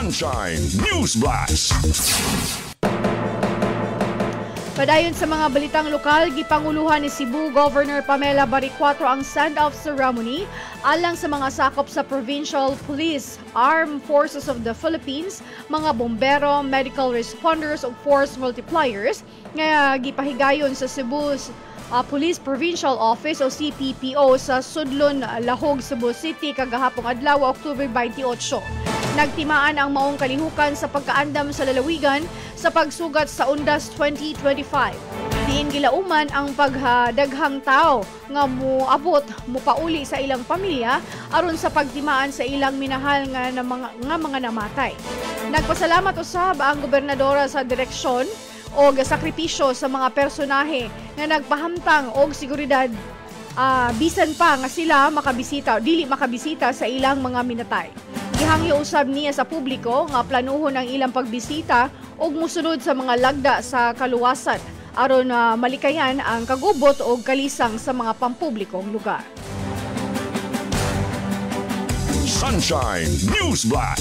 Sunshine News Blast. Padayon sa mga balitang lokal, gipanguluhan ni Cebu Governor Pamela Baricuatro ang send-off ceremony alang sa mga sakop sa Provincial Police, Armed Forces of the Philippines, mga bombero, medical responders ug force multipliers nga gipahigayon sa Cebu Police Provincial Office o CPPO sa Sudlon, Lahog, Cebu City kagahapong adlaw, October 28. Nagtimaan ang maong kalihukan sa pagkaandam sa lalawigan sa pagsugat sa Undas 2025. Diin gilauman ang pagdaghang tao nga mupauli sa ilang pamilya aron sa pagtimaan sa ilang minahal nga mga namatay. Nagpasalamat usab ang gobernadora sa direksyon o sakripisyo sa mga personahe nga nagpahamtang og seguridad bisan pa nga sila dili makabisita sa ilang mga minatay. Gihangyo usab niya sa publiko nga planuhon ang ilang pagbisita ug musunod sa mga lagda sa kaluwasan aron malikayan ang kagubot o kalisang sa mga pampublikong lugar. Sunshine News Blast.